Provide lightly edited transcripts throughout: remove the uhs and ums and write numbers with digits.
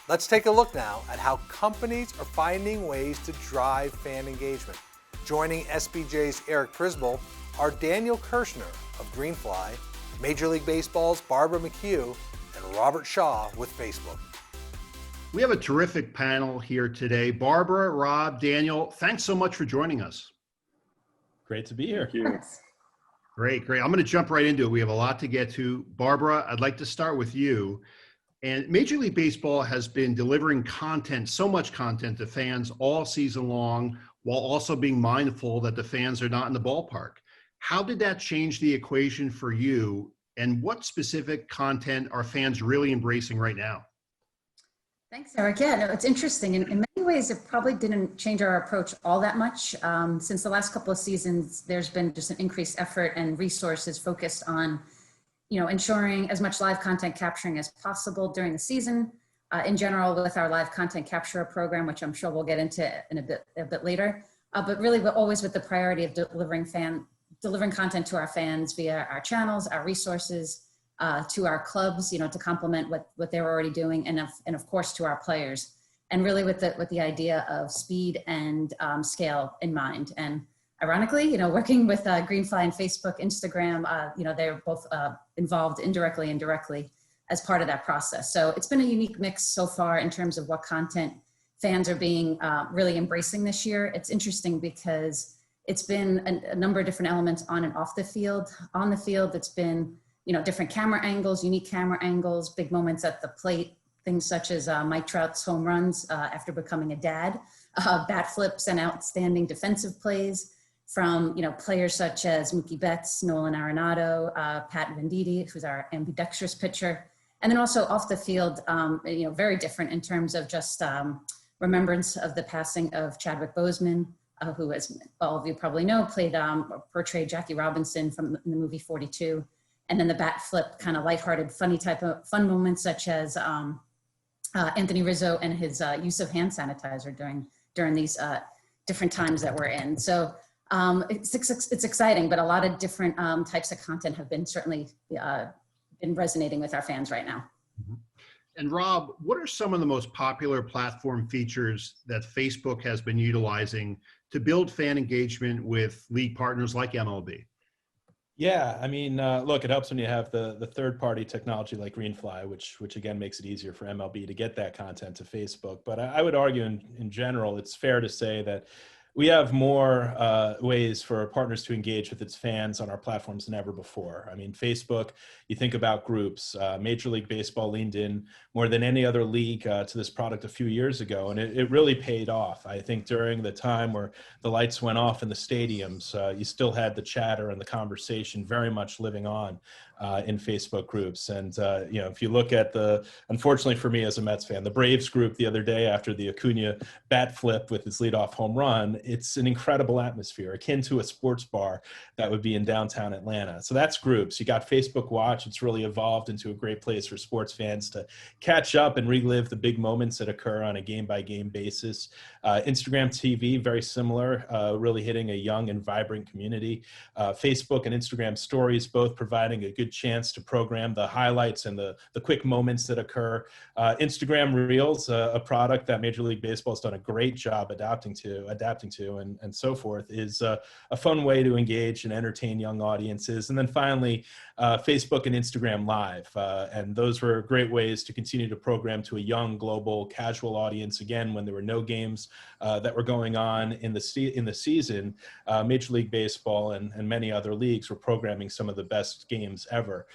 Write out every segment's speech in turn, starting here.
Let's take a look now at how companies are finding ways to drive fan engagement. Joining SBJ's Eric Prisbel are Daniel Kirshner of Greenfly, Major League Baseball's Barbara McHugh, and Robert Shaw with Facebook. We have a terrific panel here today. Barbara, Rob, Daniel, thanks so much for joining us. Great to be here. Thank you. Great. I'm going to jump right into it. We have a lot to get to. Barbara, I'd like to start with you. And Major League Baseball has been delivering content, so much content to fans all season long, while also being mindful that the fans are not in the ballpark. How did that change the equation for you? And what specific content are fans really embracing right now? Thanks, Eric. Yeah, no, it's interesting. In many ways, it probably didn't change our approach all that much. Since the last couple of seasons, there's been just an increased effort and resources focused on ensuring as much live content capturing as possible during the season. In general, with our live content capture program, which I'm sure we'll get into in a bit later, but really always with the priority of delivering content to our fans via our channels, our resources, to our clubs, to complement what they're already doing, and of course to our players, and really with the idea of speed and scale in mind. And ironically, working with Greenfly and Facebook, Instagram, they're both involved indirectly and directly as part of that process. So it's been a unique mix so far in terms of what content fans are being really embracing this year. It's interesting because it's been a number of different elements on and off the field. On the field, it's been different camera angles, unique camera angles, big moments at the plate, things such as Mike Trout's home runs after becoming a dad, bat flips and outstanding defensive plays from players such as Mookie Betts, Nolan Arenado, Pat Venditti, who's our ambidextrous pitcher, and then also off the field, very different in terms of just remembrance of the passing of Chadwick Boseman, who, as all of you probably know, portrayed Jackie Robinson from the movie 42. And then the bat flip, kind of lighthearted, funny type of fun moments, such as Anthony Rizzo and his use of hand sanitizer during these different times that we're in. So it's exciting, but a lot of different types of content have been certainly been resonating with our fans right now. Mm-hmm. And Rob, what are some of the most popular platform features that Facebook has been utilizing to build fan engagement with league partners like MLB? Yeah, I mean, look, it helps when you have the third-party technology like Greenfly, which again makes it easier for MLB to get that content to Facebook. But I would argue in general, it's fair to say that we have more ways for partners to engage with its fans on our platforms than ever before. I mean, Facebook, you think about groups. Major League Baseball leaned in more than any other league to this product a few years ago, and it really paid off. I think during the time where the lights went off in the stadiums, you still had the chatter and the conversation very much living on in Facebook groups. And, if you look at unfortunately for me as a Mets fan, the Braves group the other day after the Acuna bat flip with his leadoff home run, it's an incredible atmosphere, akin to a sports bar that would be in downtown Atlanta. So that's groups. You got Facebook Watch. It's really evolved into a great place for sports fans to catch up and relive the big moments that occur on a game-by-game basis. Instagram TV, very similar, really hitting a young and vibrant community. Facebook and Instagram Stories both providing a good chance to program the highlights and the quick moments that occur. Instagram Reels, a product that Major League Baseball has done a great job adapting to and so forth, is a fun way to engage and entertain young audiences. And then finally, Facebook and Instagram Live. And those were great ways to continue to program to a young, global, casual audience. Again, when there were no games that were going on in the season, Major League Baseball and many other leagues were programming some of the best games ever,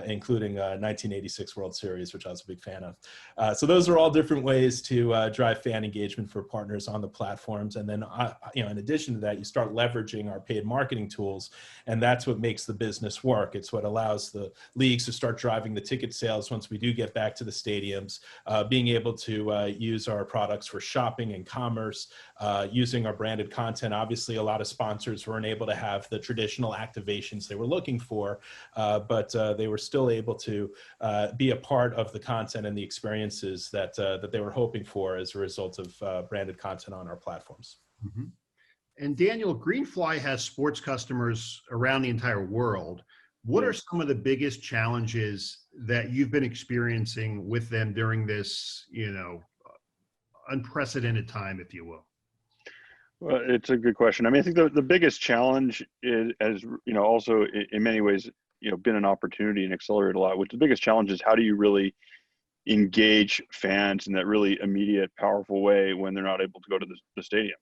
including 1986 World Series, which I was a big fan of. So those are all different ways to drive fan engagement for partners on the platforms. And then, in addition to that, you start leveraging our paid marketing tools, and that's what makes the business work. It's what allows the leagues to start driving the ticket sales once we do get back to the stadiums, being able to use our products for shopping and commerce, using our branded content. Obviously, a lot of sponsors weren't able to have the traditional activations they were looking for, but they were still able to be a part of the content and the experiences that they were hoping for as a result of branded content on our platforms. Mm-hmm. And Daniel, Greenfly has sports customers around the entire world. What are some of the biggest challenges that you've been experiencing with them during this, unprecedented time, if you will? Well, it's a good question. I mean, I think the biggest challenge is, as also in many ways, been an opportunity and accelerated a lot. Which the biggest challenge is, how do you really engage fans in that really immediate, powerful way when they're not able to go to the stadium?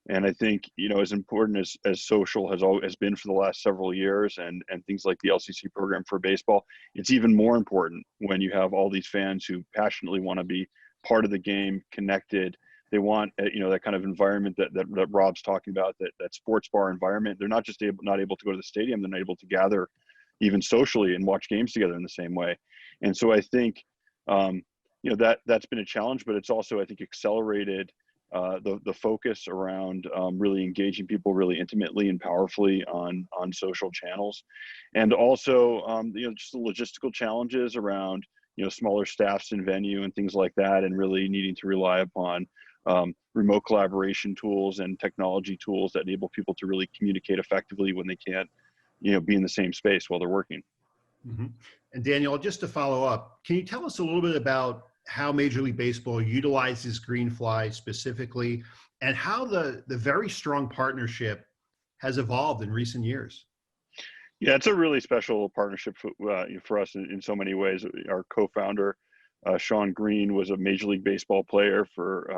And I think, as important as social has been for the last several years, and things like the LCC program for baseball, it's even more important when you have all these fans who passionately want to be part of the game, connected. They want, that kind of environment that Rob's talking about, that sports bar environment. They're not just not able to go to the stadium, they're not able to gather even socially and watch games together in the same way. And so I think, that's been a challenge, but it's also, I think, accelerated the focus around really engaging people really intimately and powerfully on social channels. And also, just the logistical challenges around, smaller staffs in venue and things like that, and really needing to rely upon remote collaboration tools and technology tools that enable people to really communicate effectively when they can't, be in the same space while they're working. Mm-hmm. And Daniel, just to follow up, can you tell us a little bit about how Major League Baseball utilizes Greenfly specifically, and how the very strong partnership has evolved in recent years? Yeah, it's a really special partnership for us in so many ways. Our co-founder, Sean Green, was a Major League Baseball player for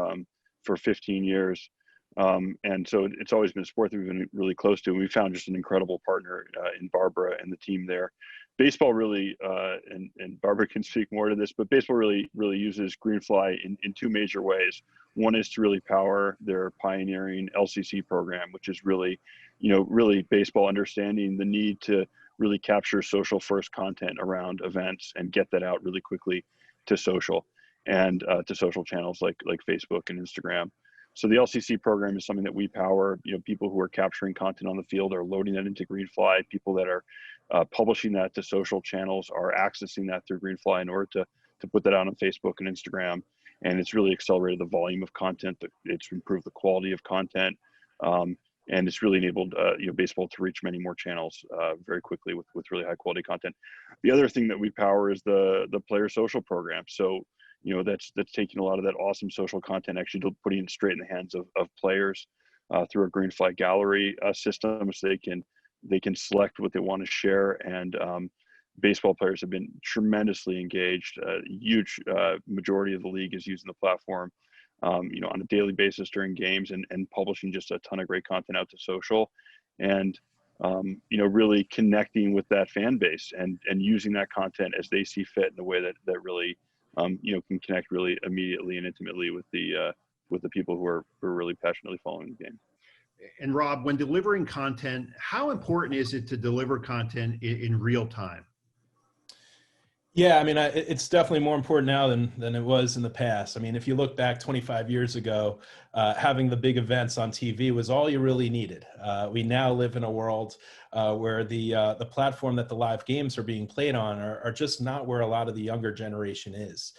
15 years. And so it's always been a sport that we've been really close to. And we found just an incredible partner in Barbara and the team there. Baseball really, and Barbara can speak more to this, but baseball really uses Greenfly in two major ways. One is to really power their pioneering LCC program, which is really baseball understanding the need to really capture social first content around events and get that out really quickly to social and to social channels like Facebook and Instagram. So the LCC program is something that we power. People who are capturing content on the field are loading that into Greenfly. People that are publishing that to social channels are accessing that through Greenfly in order to put that out on Facebook and Instagram. And it's really accelerated the volume of content. It's improved the quality of content, and it's really enabled baseball to reach many more channels very quickly with really high quality content. The other thing that we power is the player social program. So that's taking a lot of that awesome social content, actually putting it straight in the hands of players through a Greenfly gallery system, so they can select what they want to share. And baseball players have been tremendously engaged. A huge majority of the league is using the platform on a daily basis during games, and publishing just a ton of great content out to social, and really connecting with that fan base and using that content as they see fit in a way that really can connect really immediately and intimately with the people who are really passionately following the game. And Rob, when delivering content, how important is it to deliver content in real time? Yeah, I mean, it's definitely more important now than it was in the past. I mean, if you look back 25 years ago, having the big events on TV was all you really needed. We now live in a world where the platform that the live games are being played on are just not where a lot of the younger generation is.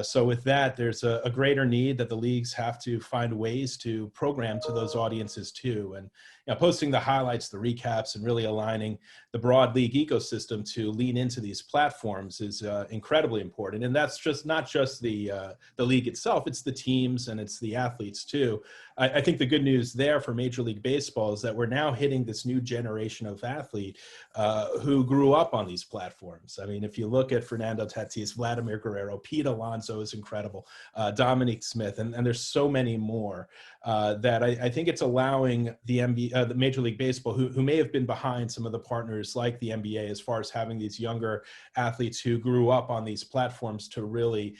So with that, there's a greater need that the leagues have to find ways to program to those audiences too. And posting the highlights, the recaps, and really aligning the broad league ecosystem to lean into these platforms is incredibly important. And that's just not just the league itself, it's the teams and it's the athletes too. I think the good news there for Major League Baseball is that we're now hitting this new generation of athlete who grew up on these platforms. I mean, if you look at Fernando Tatis, Vladimir Guerrero, Pete Alonso is incredible, Dominique Smith, and there's so many more that I think it's allowing the Major League Baseball, who may have been behind some of the partners like the NBA as far as having these younger athletes who grew up on these platforms to really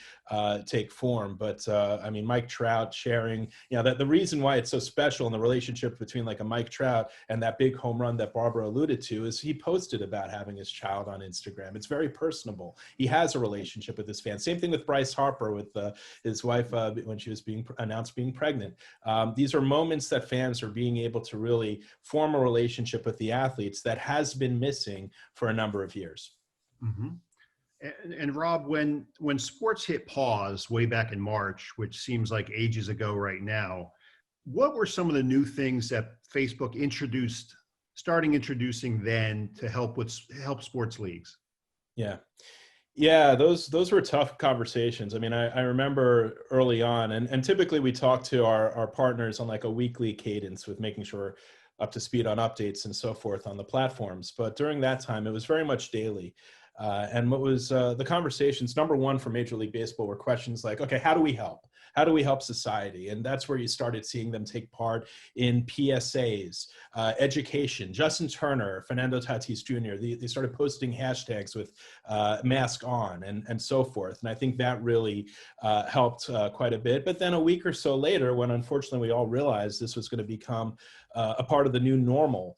take form. But I mean, Mike Trout sharing, the reason why it's so special in the relationship between like a Mike Trout and that big home run that Barbara alluded to is he posted about having his child on Instagram. It's very personable. He has a relationship with his fans. Same thing with Bryce Harper with his wife when she was being announced being pregnant. These are moments that fans are being able to really form a relationship with the athletes that has been missing for a number of years. Mm-hmm. And Rob, when sports hit pause way back in March, which seems like ages ago right now, what were some of the new things that Facebook introduced starting introducing then to help sports leagues? Yeah. Yeah, those were tough conversations. I mean, I remember early on, and typically we talk to our partners on like a weekly cadence with making sure up to speed on updates and so forth on the platforms. But during that time, it was very much daily. And what was the conversations, number one for Major League Baseball were questions like, okay, how do we help? How do we help society? And that's where you started seeing them take part in PSAs, education. Justin Turner, Fernando Tatis Jr., they started posting hashtags with mask on and so forth. And I think that really helped quite a bit. But then a week or so later, when unfortunately we all realized this was going to become a part of the new normal,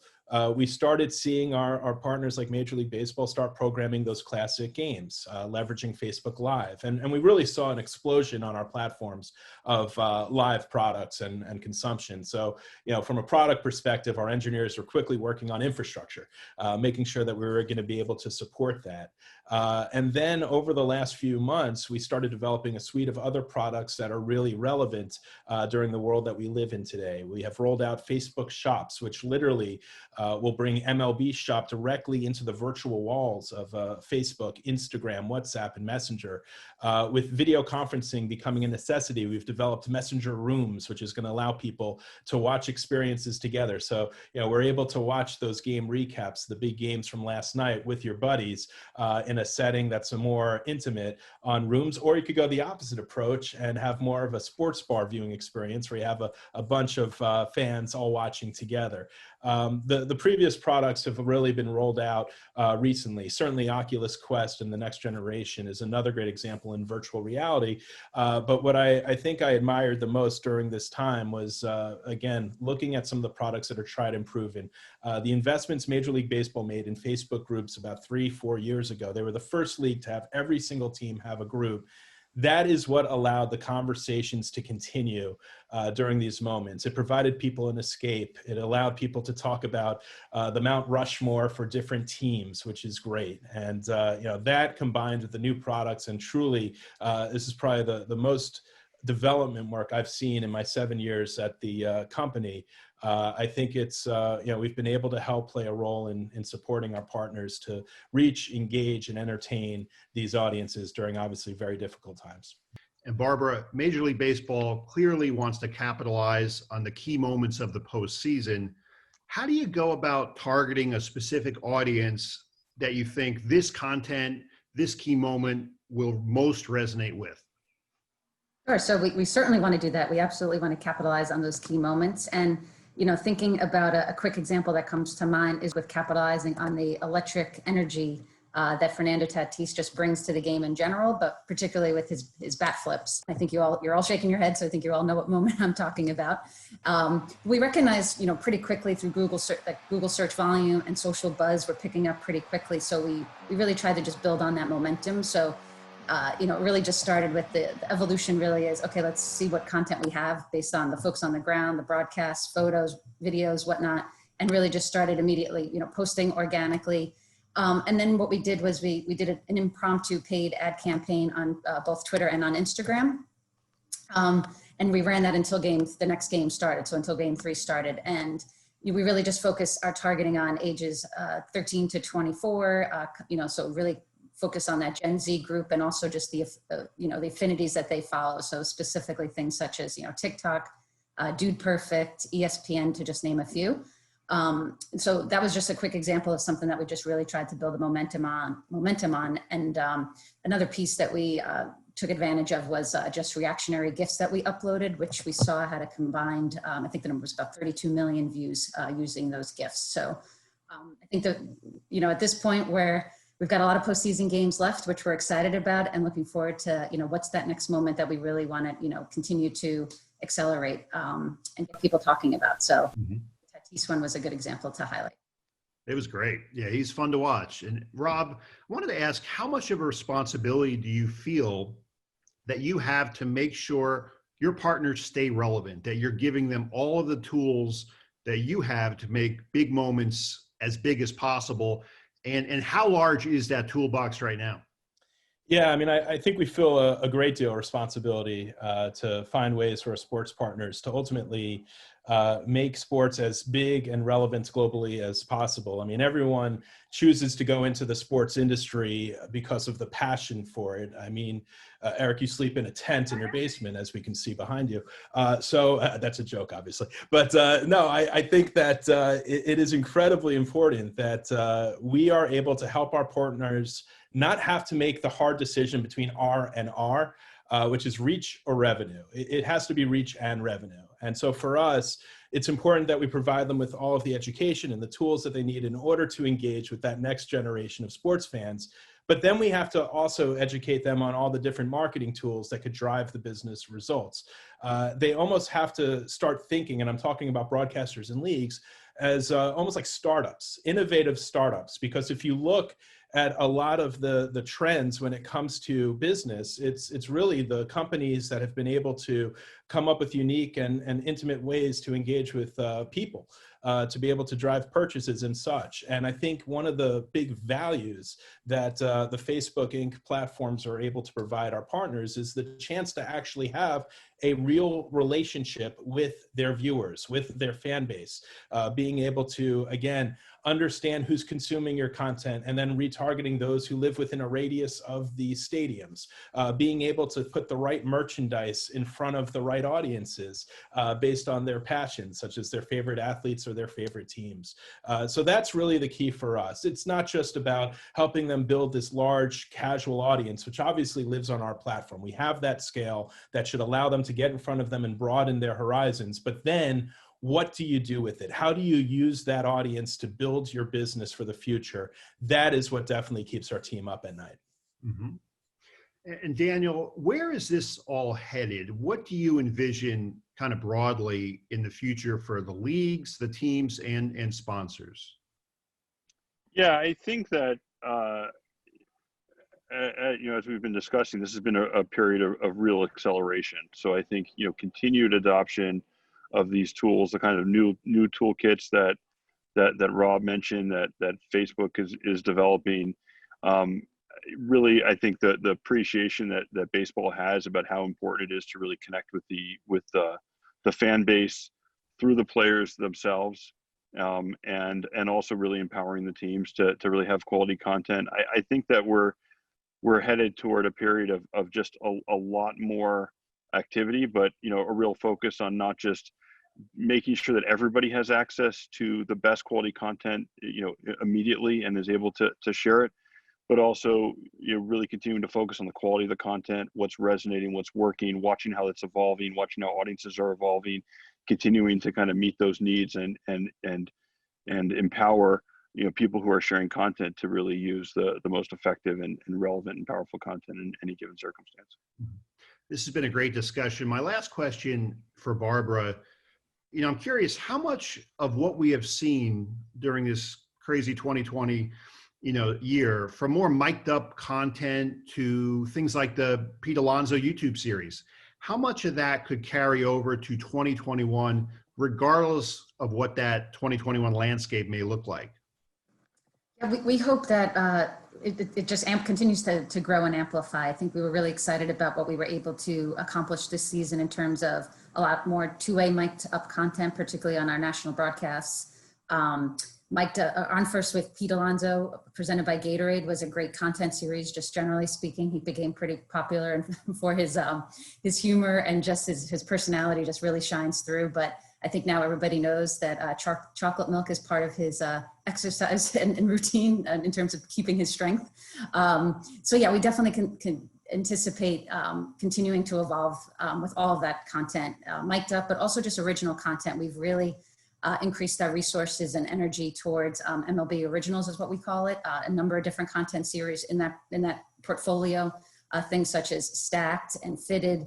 we started seeing our partners like Major League Baseball start programming those classic games, leveraging Facebook Live. And we really saw an explosion on our platforms of live products and consumption. So, from a product perspective, our engineers were quickly working on infrastructure, making sure that we were going to be able to support that. And then over the last few months, we started developing a suite of other products that are really relevant during the world that we live in today. We have rolled out Facebook Shops, which literally will bring MLB Shop directly into the virtual walls of Facebook, Instagram, WhatsApp, and Messenger. With video conferencing becoming a necessity, we've developed Messenger Rooms, which is going to allow people to watch experiences together. So, we're able to watch those game recaps, the big games from last night with your buddies in a setting that's a more intimate on Rooms, or you could go the opposite approach and have more of a sports bar viewing experience where you have a bunch of fans all watching together. The previous products have really been rolled out recently. Certainly Oculus Quest and the next generation is another great example in virtual reality. But what I think I admired the most during this time was, again, looking at some of the products that are tried and proven. The investments Major League Baseball made in Facebook groups about 3-4 years ago. They were the first league to have every single team have a group. That is what allowed the conversations to continue during these moments. It provided people an escape. It allowed people to talk about the Mount Rushmore for different teams, which is great. And that combined with the new products, and truly, this is probably the most development work I've seen in my 7 years at the company. I think it's, we've been able to help play a role in supporting our partners to reach, engage, and entertain these audiences during obviously very difficult times. And Barbara, Major League Baseball clearly wants to capitalize on the key moments of the postseason. How do you go about targeting a specific audience that you think this content, this key moment will most resonate with? Sure. So we certainly want to do that. We absolutely want to capitalize on those key moments. And, thinking about a quick example that comes to mind is with capitalizing on the electric energy that Fernando Tatis just brings to the game in general, but particularly with his bat flips. I think you're all shaking your head, so I think you all know what moment I'm talking about. We recognize, pretty quickly through Google search volume and social buzz, we're picking up pretty quickly. So we really tried to just build on that momentum. So it really just started with the evolution really is, okay, let's see what content we have based on the folks on the ground, the broadcasts, photos, videos, whatnot, and really just started immediately, posting organically. And then what we did was we did an impromptu paid ad campaign on both Twitter and on Instagram. And we ran that until the next game started. So until game 3 started. And we really just focus our targeting on ages 13 to 24, so really focus on that Gen Z group, and also just the affinities that they follow. So specifically things such as, TikTok, Dude Perfect, ESPN, to just name a few. So that was just a quick example of something that we just really tried to build a momentum on. And another piece that we took advantage of was just reactionary GIFs that we uploaded, which we saw had a combined, I think the number was about 32 million views using those GIFs. So I think that, at this point where we've got a lot of postseason games left, which we're excited about and looking forward to, what's that next moment that we really want to, continue to accelerate and get people talking about. So Tatis one was a good example to highlight. It was great. Yeah, he's fun to watch. And Rob, I wanted to ask, how much of a responsibility do you feel that you have to make sure your partners stay relevant, that you're giving them all of the tools that you have to make big moments as big as possible? And how large is that toolbox right now? Yeah, I mean, I think we feel a great deal of responsibility to find ways for our sports partners to ultimately make sports as big and relevant globally as possible. I mean, everyone chooses to go into the sports industry because of the passion for it. I mean, Eric, you sleep in a tent in your basement, as we can see behind you. So that's a joke, obviously. But no, I think that it is incredibly important that we are able to help our partners not have to make the hard decision between R and R, which is reach or revenue. It has to be reach and revenue. And so for us, it's important that we provide them with all of the education and the tools that they need in order to engage with that next generation of sports fans. But then we have to also educate them on all the different marketing tools that could drive the business results. They almost have to start thinking, and I'm talking about broadcasters and leagues, as almost like startups, innovative startups. Because if you look at a lot of the trends when it comes to business, it's really the companies that have been able to come up with unique and intimate ways to engage with people, to be able to drive purchases and such. And I think one of the big values that the Facebook Inc. platforms are able to provide our partners is the chance to actually have a real relationship with their viewers, with their fan base, being able to, again, understand who's consuming your content and then retargeting those who live within a radius of the stadiums, being able to put the right merchandise in front of the right audiences based on their passions, such as their favorite athletes or their favorite teams. So that's really the key for us. It's not just about helping them build this large casual audience, which obviously lives on our platform. We have that scale that should allow them to get in front of them and broaden their horizons. But then what do you do with it? How do you use that audience to build your business for the future? That is what definitely keeps our team up at night. Mm-hmm. And Daniel, where is this all headed? What do you envision kind of broadly in the future for the leagues, the teams, and sponsors? Yeah, I think that, as we've been discussing, this has been a period of real acceleration. So I think, continued adoption of these tools, the kind of new toolkits that Rob mentioned that Facebook is developing. Really, I think the appreciation that baseball has about how important it is to really connect with the fan base through the players themselves, and also really empowering the teams to really have quality content. I think that we're headed toward a period of just a lot more activity, but a real focus on not just making sure that everybody has access to the best quality content immediately and is able to share it, but also really continuing to focus on the quality of the content, what's resonating, what's working, watching how it's evolving, watching how audiences are evolving, continuing to kind of meet those needs and empower people who are sharing content to really use the most effective and relevant and powerful content in any given circumstance. This has been a great discussion. My last question for Barbara, I'm curious how much of what we have seen during this crazy 2020, year, from more mic'd up content to things like the Pete Alonso YouTube series, how much of that could carry over to 2021, regardless of what that 2021 landscape may look like? Yeah, we hope that it just continues to grow and amplify. I think we were really excited about what we were able to accomplish this season in terms of a lot more two-way mic'd up content, particularly on our national broadcasts. Mic'd On First with Pete Alonso, presented by Gatorade, was a great content series. Just generally speaking, he became pretty popular for his humor and just his personality just really shines through. But I think now everybody knows that chocolate milk is part of his exercise and routine in terms of keeping his strength. So yeah, we definitely can anticipate continuing to evolve with all of that content, mic'd up, but also just original content. We've really increased our resources and energy towards MLB Originals, is what we call it, a number of different content series in that portfolio, things such as Stacked and Fitted,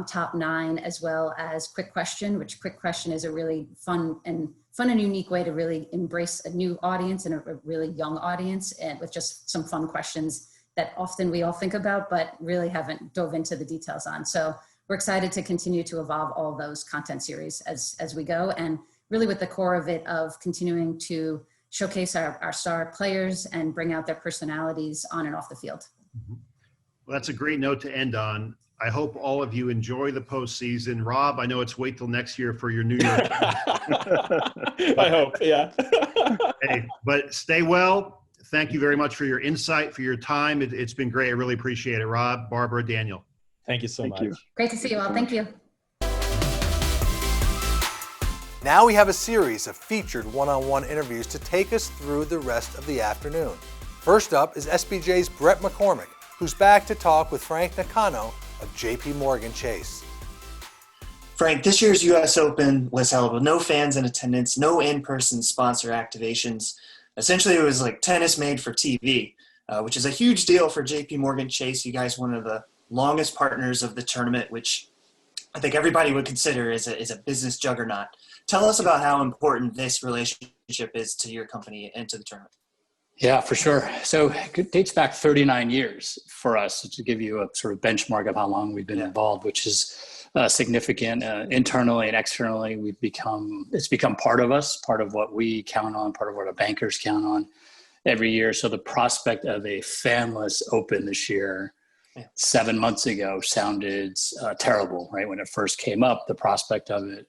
Top 9, as well as Quick Question, which Quick Question is a really fun and unique way to really embrace a new audience and a really young audience, and with just some fun questions that often we all think about, but really haven't dove into the details on. So we're excited to continue to evolve all of those content series as we go, and really with the core of it of continuing to showcase our star players and bring out their personalities on and off the field. Mm-hmm. Well, that's a great note to end on. I hope all of you enjoy the postseason. Rob, I know it's wait till next year for your New York. I hope, yeah. Hey, but stay well. Thank you very much for your insight, for your time. It's been great. I really appreciate it. Rob, Barbara, Daniel. Thank you so much. You. Great to see you all. Thank you. Now we have a series of featured one-on-one interviews to take us through the rest of the afternoon. First up is SBJ's Brett McCormick, who's back to talk with Frank Nakano of JP Morgan Chase. Frank, this year's U.S. Open was held with no fans in attendance, no in-person sponsor activations. Essentially, it was like tennis made for TV, which is a huge deal for JP Morgan Chase. You guys, one of the longest partners of the tournament, which I think everybody would consider is a business juggernaut. Tell us about how important this relationship is to your company and to the tournament. Yeah, for sure. So it dates back 39 years for us, to give you a sort of benchmark of how long we've been involved, which is significant. Internally and externally, it's become part of us, part of what we count on, part of what our bankers count on every year. So the prospect of a fanless Open this year, 7 months ago, sounded terrible, right? When it first came up, the prospect of it,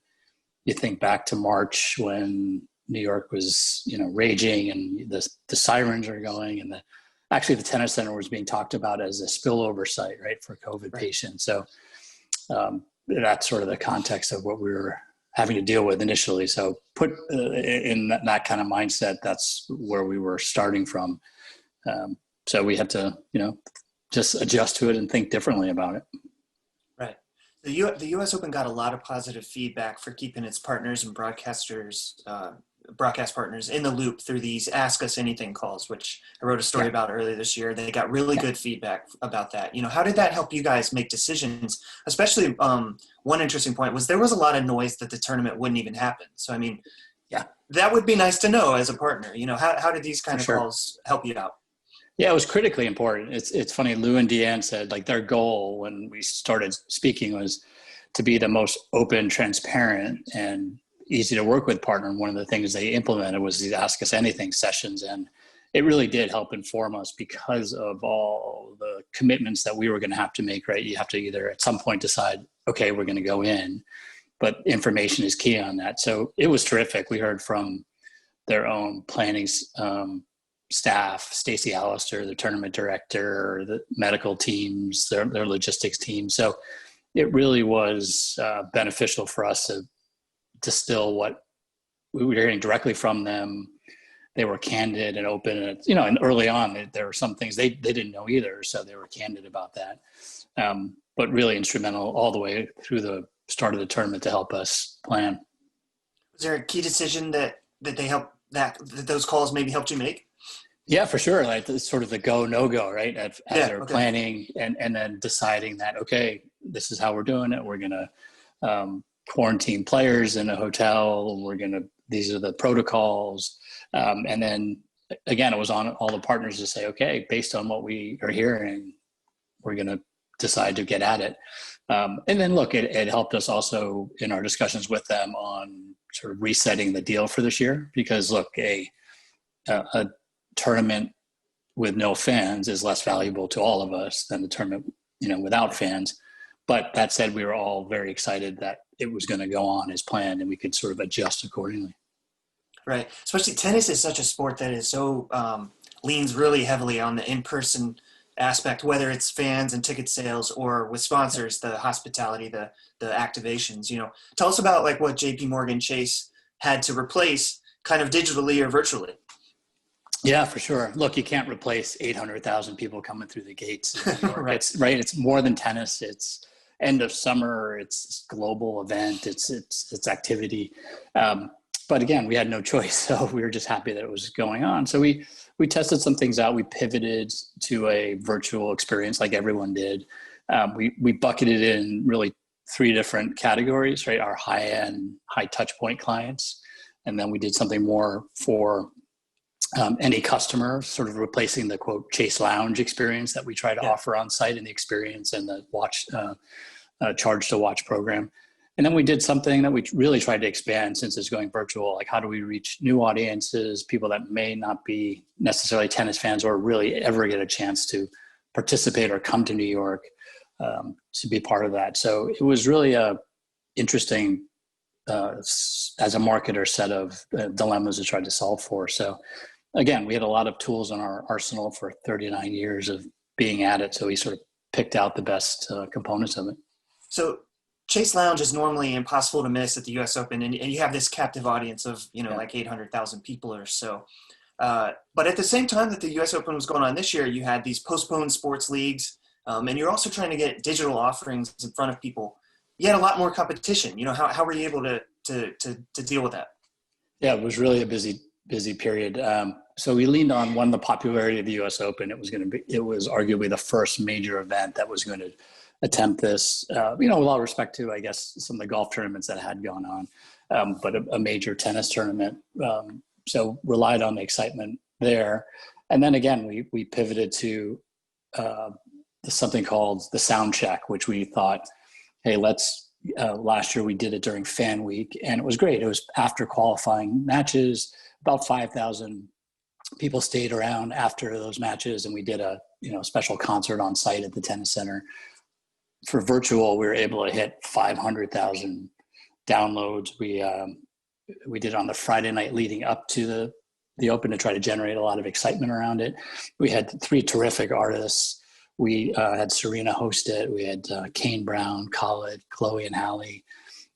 you think back to March when New York was, raging and the sirens are going, and actually the tennis center was being talked about as a spillover site, right, for COVID patients. So that's sort of the context of what we were having to deal with initially. So put in that kind of mindset, that's where we were starting from. So we had to, just adjust to it and think differently about it. Right. The U.S. Open got a lot of positive feedback for keeping its partners and broadcasters, broadcast partners in the loop through these Ask Us Anything calls, which I wrote a story about earlier this year. They got really good feedback about that. How did that help you guys make decisions? Especially one interesting point was there was a lot of noise that the tournament wouldn't even happen. So, that would be nice to know as a partner. How did these kind of calls help you out? Yeah, it was critically important. It's funny, Lou and Deanne said, their goal when we started speaking was to be the most open, transparent, and easy to work with partner. And one of the things they implemented was these Ask Us Anything sessions. And it really did help inform us because of all the commitments that we were going to have to make, right? You have to either at some point decide, okay, we're going to go in, but information is key on that. So it was terrific. We heard from their own planning staff, Stacey Allister, the tournament director, the medical teams, their logistics team. So it really was beneficial for us to distill what we were hearing directly from them. They were candid and open, and and early on there were some things they didn't know either, so they were candid about that. But really instrumental all the way through the start of the tournament to help us plan. Was there a key decision that those calls maybe helped you make? Yeah, for sure. Sort of the go, no go, right? As they're planning and then deciding that, okay, this is how we're doing it. We're going to quarantine players in a hotel. These are the protocols. And then again, it was on all the partners to say, okay, based on what we are hearing, we're going to decide to get at it. And then look, it helped us also in our discussions with them on sort of resetting the deal for this year, because look, a tournament with no fans is less valuable to all of us than the tournament, without fans. But that said, we were all very excited that it was going to go on as planned, and we could sort of adjust accordingly. Right. Especially tennis is such a sport that is so leans really heavily on the in-person aspect, whether it's fans and ticket sales or with sponsors, the hospitality, the activations. Tell us about what JP Morgan Chase had to replace kind of digitally or virtually. Yeah, for sure. Look, you can't replace 800,000 people coming through the gates in New York. It's more than tennis. It's end of summer. It's global event. It's activity. But again, we had no choice. So we were just happy that it was going on. So we tested some things out. We pivoted to a virtual experience like everyone did. We bucketed in really 3 different categories, right? Our high-end, high touch point clients. And then we did something more for any customer, sort of replacing the quote Chase Lounge experience that we try to offer on site in the experience and the watch charge to watch program. And then we did something that we really tried to expand since it's going virtual. How do we reach new audiences, people that may not be necessarily tennis fans or really ever get a chance to participate or come to New York to be part of that. So it was really a interesting, as a marketer, set of dilemmas to try to solve for. So again, we had a lot of tools in our arsenal for 39 years of being at it. So we sort of picked out the best components of it. So Chase Lounge is normally impossible to miss at the US Open, and you have this captive audience of, like 800,000 people or so. But at the same time that the US Open was going on this year, you had these postponed sports leagues, and you're also trying to get digital offerings in front of people. You had a lot more competition. How were you able to deal with that? Yeah, it was really a busy period. So we leaned on, one, the popularity of the US Open. It was arguably the first major event that was going to attempt this, with all respect to, I guess, some of the golf tournaments that had gone on, but a major tennis tournament. So relied on the excitement there. And then again, we pivoted to something called the sound check, which we thought, hey, last year we did it during Fan Week, and it was great. It was after qualifying matches, about 5,000 people stayed around after those matches, and we did a special concert on site at the tennis center. For virtual, we were able to hit 500,000 downloads. We did it on the Friday night leading up to the Open to try to generate a lot of excitement around it. We had 3 terrific artists. We had Serena host it. We had Kane Brown, Khaled, Chloe, and Halle.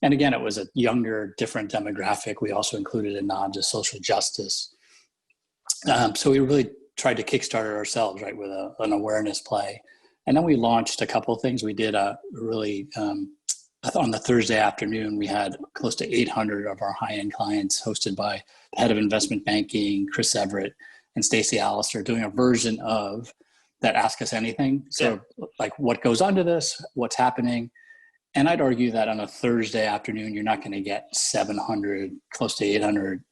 And again, it was a younger, different demographic. We also included a nod to social justice. So we really tried to kickstart it ourselves, right, with an awareness play. And then we launched a couple of things. We did on the Thursday afternoon, we had close to 800 of our high-end clients hosted by the head of investment banking, Chris Everett, and Stacey Allister, doing a version of that Ask Us Anything. So like, what goes onto this, what's happening. And I'd argue that on a Thursday afternoon, you're not going to get 700, close to 800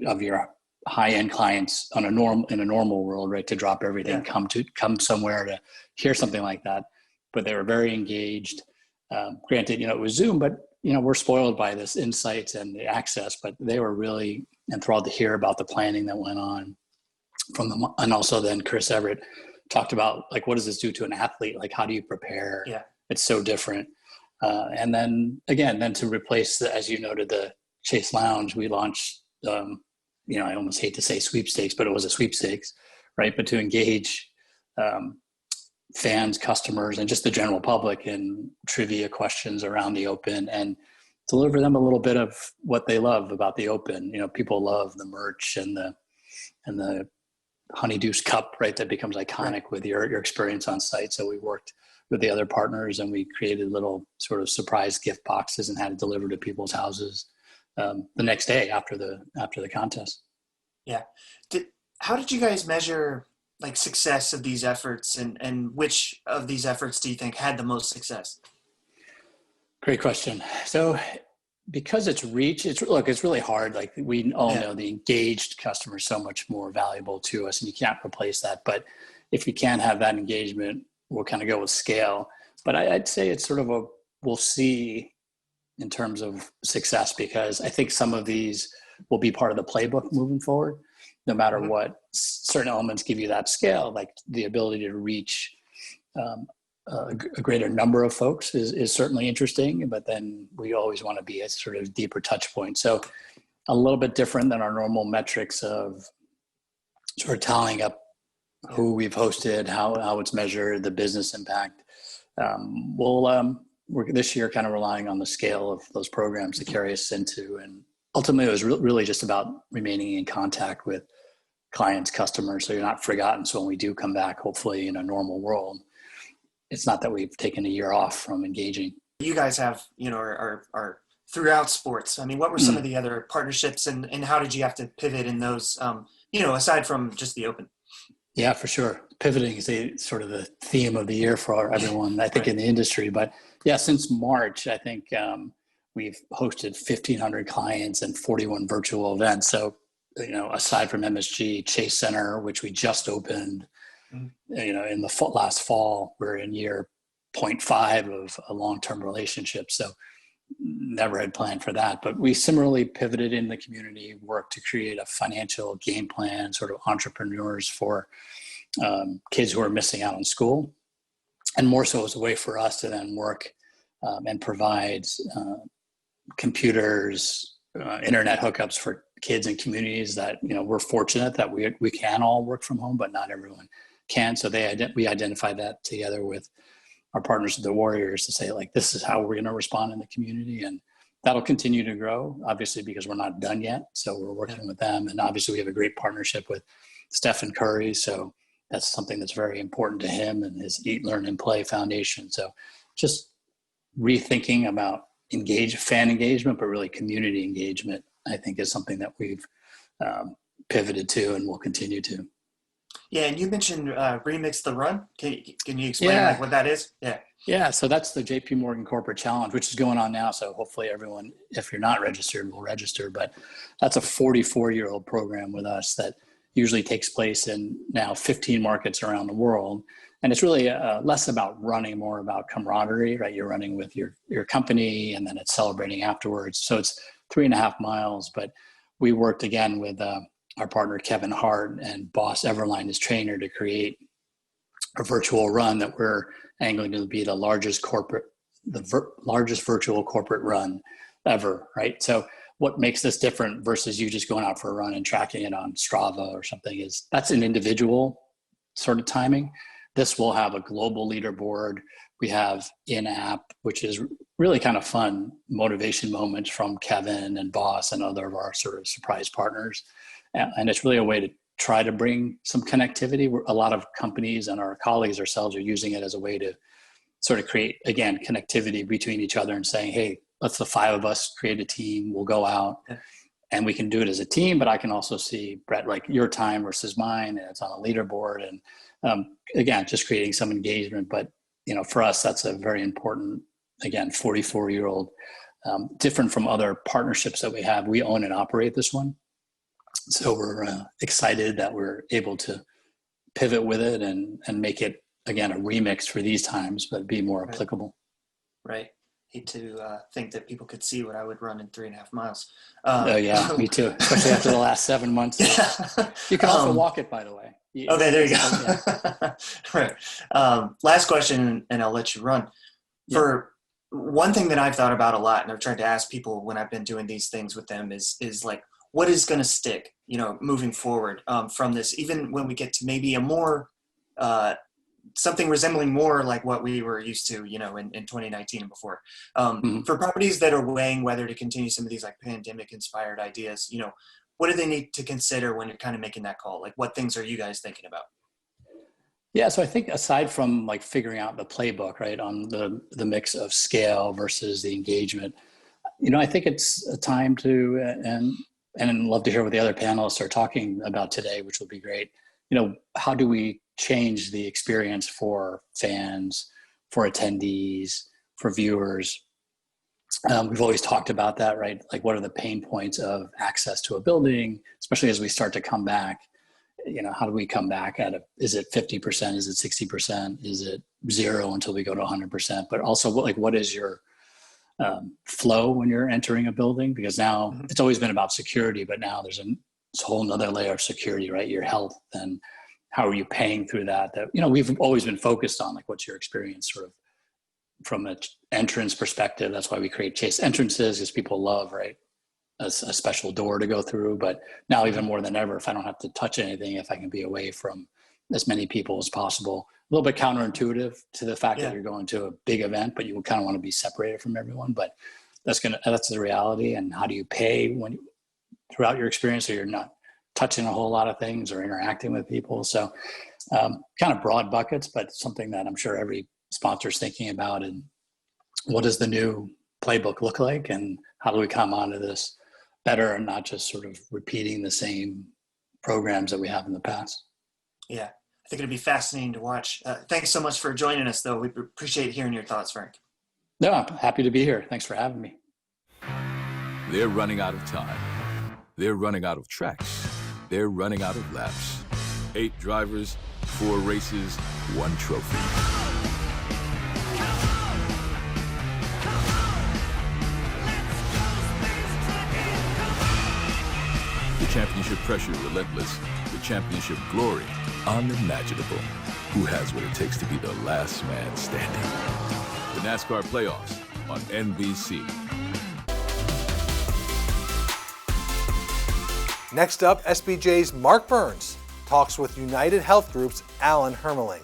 of your high-end clients in a normal world, right, to drop everything, come somewhere to hear something like that. But they were very engaged. Granted, it was Zoom, but we're spoiled by this insights and the access, but they were really enthralled to hear about the planning that went on from them. And also then Chris Everett talked about, like, what does this do to an athlete? Like, how do you prepare? Yeah. It's so different. And then again, to replace as you noted, the Chase Lounge, we launched, I almost hate to say sweepstakes, but it was a sweepstakes, right? But to engage fans, customers, and just the general public in trivia questions around the Open and deliver them a little bit of what they love about the Open. People love the merch and the Honeydew's cup, right? That becomes iconic with your experience on site. So we worked with the other partners and we created little sort of surprise gift boxes and had it delivered to people's houses the next day after the contest. Yeah. How did you guys measure success of these efforts, and which of these efforts do you think had the most success? Great question. So because it's reach, it's really hard. Like, we all know the engaged customer is so much more valuable to us, and you can't replace that. But if you can't have that engagement, we'll kind of go with scale. But I'd say it's sort of we'll see in terms of success, because I think some of these will be part of the playbook moving forward. No matter what, certain elements give you that scale, like the ability to reach a greater number of folks is certainly interesting, but then we always want to be a sort of deeper touch point. So a little bit different than our normal metrics of sort of tallying up who we've hosted, how it's measured, the business impact. We're this year kind of relying on the scale of those programs to carry us into, and ultimately it was really just about remaining in contact with clients, customers, so you're not forgotten. So when we do come back, hopefully in a normal world, it's not that we've taken a year off from engaging. You guys have, are throughout sports. I mean, what were some of the other partnerships, and how did you have to pivot in those, aside from just the Open? Yeah, for sure. Pivoting is sort of the theme of the year for everyone, I think, in the industry. But yeah, since March, I think we've hosted 1,500 clients and 41 virtual events. So, aside from MSG, Chase Center, which we just opened, in the last fall, we're in year 0.5 of a long-term relationship. So never had planned for that. But we similarly pivoted in the community, worked to create a financial game plan, sort of entrepreneurs for kids who are missing out on school, and more so as a way for us to then work and provide computers, internet hookups for kids and communities that, we're fortunate that we can all work from home, but not everyone can. So we identify that together with our partners at the Warriors to say, like, this is how we're going to respond in the community. And that'll continue to grow, obviously, because we're not done yet. So we're working with them. And obviously we have a great partnership with Stephen Curry. So that's something that's very important to him and his Eat, Learn, and Play Foundation. So just rethinking about fan engagement, but really community engagement, I think, is something that we've pivoted to and will continue to. Yeah, and you mentioned Remix the Run. Can you explain what that is? Yeah, so that's the JP Morgan Corporate Challenge, which is going on now. So hopefully everyone, if you're not registered, will register. But that's a 44-year-old program with us that usually takes place in now 15 markets around the world. And it's really less about running, more about camaraderie, right? You're running with your company, and then it's celebrating afterwards. So it's 3.5 miles. But we worked again with our partner Kevin Hart and Boss Everline, his trainer, to create a virtual run that we're angling to be the largest virtual corporate run ever, right? So what makes this different versus you just going out for a run and tracking it on Strava or something is that's an individual sort of timing. This will have a global leaderboard. We have in-app, which is really kind of fun motivation moments from Kevin and Boss and other of our sort of surprise partners. And it's really a way to try to bring some connectivity. A lot of companies and our colleagues ourselves are using it as a way to sort of create, again, connectivity between each other and saying, hey, let's the 5 of us create a team. We'll go out and we can do it as a team, but I can also see, Brett, like your time versus mine, and it's on a leaderboard. And again, just creating some engagement. But, for us, that's a very important, again, 44-year-old, different from other partnerships that we have. We own and operate this one. So we're excited that we're able to pivot with it and make it, again, a remix for these times, but be more applicable. Right. Hate to think that people could see what I would run in 3.5 miles. Oh yeah, me too. Especially after the last 7 months. Yeah. You can also walk it, by the way. Okay, there you go. Right. Last question, and I'll let you run. For one thing that I've thought about a lot, and I've tried to ask people when I've been doing these things with them, is like, what is going to stick, moving forward from this, even when we get to maybe a more, something resembling more like what we were used to, in 2019 and before. For properties that are weighing whether to continue some of these like pandemic inspired ideas, what do they need to consider when you're kind of making that call? Like, what things are you guys thinking about? Yeah, so I think aside from like figuring out the playbook, right, on the mix of scale versus the engagement, I think it's a time to, and I'd love to hear what the other panelists are talking about today, which will be great. How do we change the experience for fans, for attendees, for viewers? We've always talked about that, right? Like, what are the pain points of access to a building, especially as we start to come back? How do we come back is it 50%? Is it 60%? Is it 0 until we go to 100%? But also, what is your flow when you're entering a building? Because now it's always been about security, but now there's a whole nother layer of security, right? Your health, and how are you paying through that? We've always been focused on, like, what's your experience sort of from an entrance perspective. That's why we create chase entrances, because people love, right, a special door to go through. But now even more than ever, if I don't have to touch anything, if I can be away from as many people as possible, a little bit counterintuitive to the fact that you're going to a big event, but you kind of want to be separated from everyone. But that's the reality. And how do you pay throughout your experience, so you're not touching a whole lot of things or interacting with people? So kind of broad buckets, but something that I'm sure every sponsor is thinking about. And what does the new playbook look like, and how do we come onto this better and not just sort of repeating the same programs that we have in the past? Yeah, I think it'll be fascinating to watch. Thanks so much for joining us, though. We appreciate hearing your thoughts, Frank. No, I'm happy to be here. Thanks for having me. They're running out of time. They're running out of tracks. They're running out of laps. 8 drivers, 4 races, 1 trophy. The championship pressure relentless. The for championship glory, unimaginable. Who has what it takes to be the last man standing? The NASCAR Playoffs on NBC. Next up, SBJ's Mark Burns talks with United Health Group's Alan Hermeling.